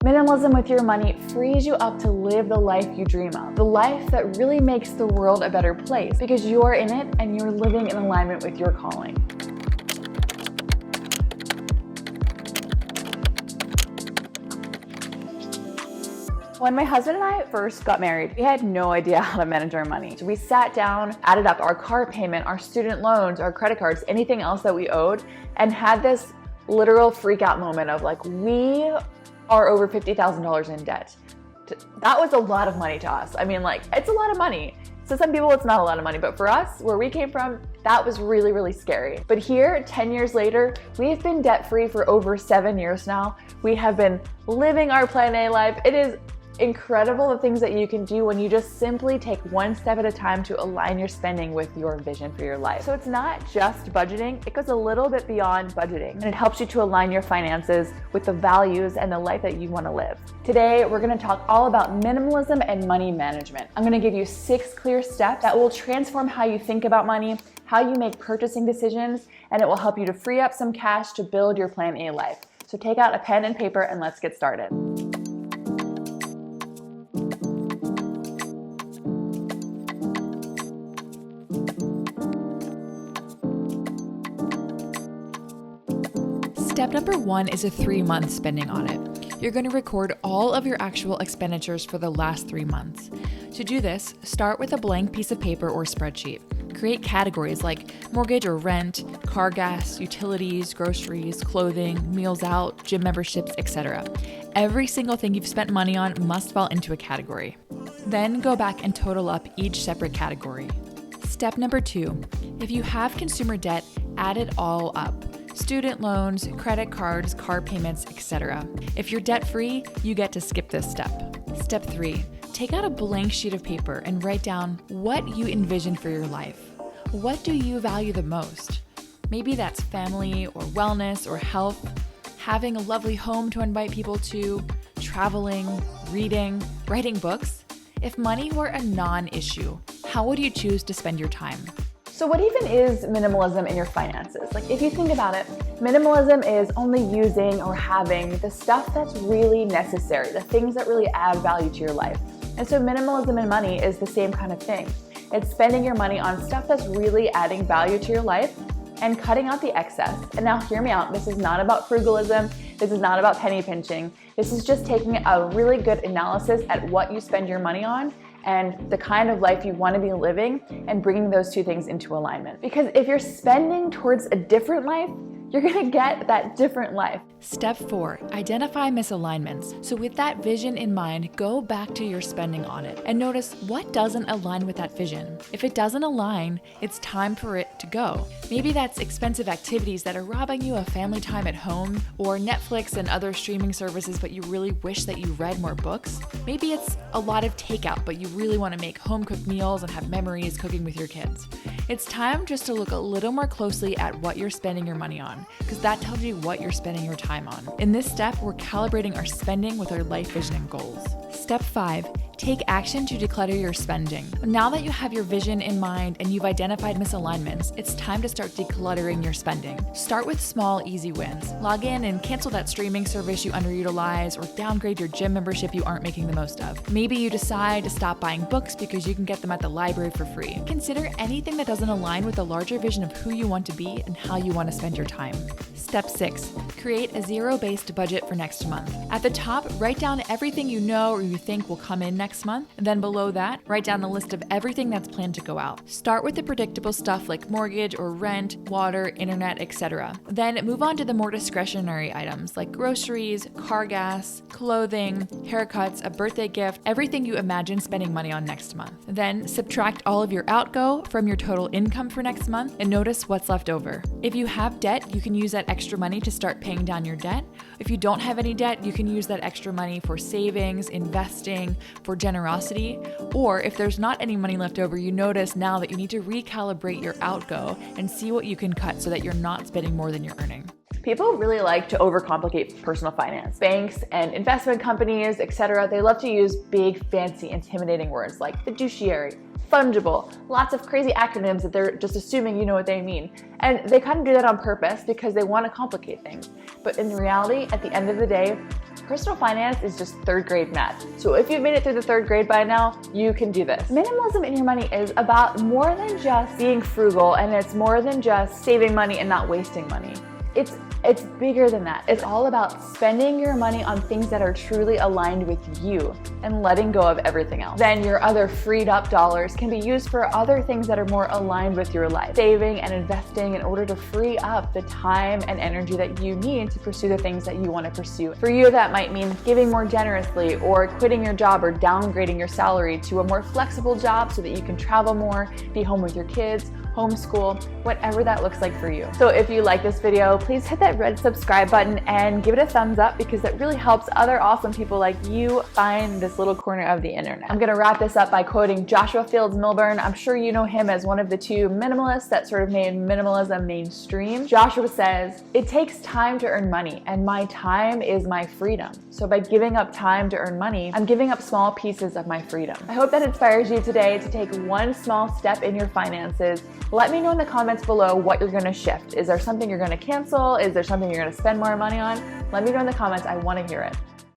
Minimalism with your money frees you up to live the life you dream of, the life that really makes the world a better place because you're in it and you're living in alignment with your calling. When my husband and I first got married, we had no idea how to manage our money. So we sat down, added up our car payment, our student loans, our credit cards, anything else that we owed, and had this literal freak out moment of like, we are over $50,000 in debt. That was a lot of money to us. I mean, like, it's a lot of money. So some people, it's not a lot of money, but for us, where we came from, that was really, really scary. But here, 10 years later, we've been debt-free for over 7 years now. We have been living our Plan A life. It is incredible the things that you can do when you just simply take one step at a time to align your spending with your vision for your life. So it's not just budgeting, it goes a little bit beyond budgeting, and it helps you to align your finances with the values and the life that you want to live. Today, we're going to talk all about minimalism and money management. I'm going to give you 6 clear steps that will transform how you think about money, how you make purchasing decisions, and it will help you to free up some cash to build your Plan A life. So take out a pen and paper and let's get started. Step number 1 is a 3-month spending audit. You're going to record all of your actual expenditures for the last 3 months. To do this, start with a blank piece of paper or spreadsheet. Create categories like mortgage or rent, car gas, utilities, groceries, clothing, meals out, gym memberships, etc. Every single thing you've spent money on must fall into a category. Then go back and total up each separate category. Step number 2, if you have consumer debt, add it all up. Student loans, credit cards, car payments, etc. If you're debt-free, you get to skip this step. Step 3, take out a blank sheet of paper and write down what you envision for your life. What do you value the most? Maybe that's family or wellness or health, having a lovely home to invite people to, traveling, reading, writing books. If money were a non-issue, how would you choose to spend your time? So what even is minimalism in your finances? Like, if you think about it, minimalism is only using or having the stuff that's really necessary, the things that really add value to your life. And so minimalism in money is the same kind of thing. It's spending your money on stuff that's really adding value to your life and cutting out the excess. And now hear me out, this is not about frugalism, this is not about penny pinching. This is just taking a really good analysis at what you spend your money on and the kind of life you want to be living and bringing those two things into alignment. Because if you're spending towards a different life, you're gonna get that different life. Step 4, identify misalignments. So with that vision in mind, go back to your spending audit and notice what doesn't align with that vision. If it doesn't align, it's time for it to go. Maybe that's expensive activities that are robbing you of family time at home, or Netflix and other streaming services, but you really wish that you read more books. Maybe it's a lot of takeout, but you really want to make home-cooked meals and have memories cooking with your kids. It's time just to look a little more closely at what you're spending your money on, because that tells you what you're spending your time on. In this step, we're calibrating our spending with our life vision and goals. Step 5, take action to declutter your spending. Now that you have your vision in mind and you've identified misalignments, it's time to start decluttering your spending. Start with small, easy wins. Log in and cancel that streaming service you underutilize, or downgrade your gym membership you aren't making the most of. Maybe you decide to stop buying books because you can get them at the library for free. Consider anything that doesn't align with the larger vision of who you want to be and how you want to spend your time. Step 6, create a zero-based budget for next month. At the top, write down everything you know or you think will come in next month, and then below that, write down a list of everything that's planned to go out. Start with the predictable stuff like mortgage or rent, water, internet, etc. Then move on to the more discretionary items like groceries, car gas, clothing, haircuts, a birthday gift, everything you imagine spending money on next month. Then subtract all of your outgo from your total income for next month and notice what's left over. If you have debt, you can use that extra money to start paying down your debt. If you don't have any debt, you can use that extra money for savings, investing, for generosity. Or if there's not any money left over, you notice now that you need to recalibrate your outgo and see what you can cut so that you're not spending more than you're earning. People really like to overcomplicate personal finance. Banks and investment companies, etc., they love to use big, fancy, intimidating words like fiduciary, fungible, lots of crazy acronyms that they're just assuming you know what they mean. And they kind of do that on purpose because they want to complicate things. But in reality, at the end of the day, Personal finance is just third grade math. So if you've made it through the third grade by now, you can do this. Minimalism in your money is about more than just being frugal, and it's more than just saving money and not wasting money. It's bigger than that. It's all about spending your money on things that are truly aligned with you and letting go of everything else. Then your other freed up dollars can be used for other things that are more aligned with your life. Saving and investing in order to free up the time and energy that you need to pursue the things that you want to pursue. For you, that might mean giving more generously, or quitting your job, or downgrading your salary to a more flexible job so that you can travel more, be home with your kids, homeschool, whatever that looks like for you. So if you like this video, please hit that red subscribe button and give it a thumbs up, because it really helps other awesome people like you find this little corner of the internet. I'm gonna wrap this up by quoting Joshua Fields Millburn. I'm sure you know him as one of the two minimalists that sort of made minimalism mainstream. Joshua says, "It takes time to earn money, and my time is my freedom. So by giving up time to earn money, I'm giving up small pieces of my freedom." I hope that inspires you today to take one small step in your finances. Let me know in the comments below what you're gonna shift. Is there something you're gonna cancel? Is there something you're gonna spend more money on? Let me know in the comments. I wanna hear it.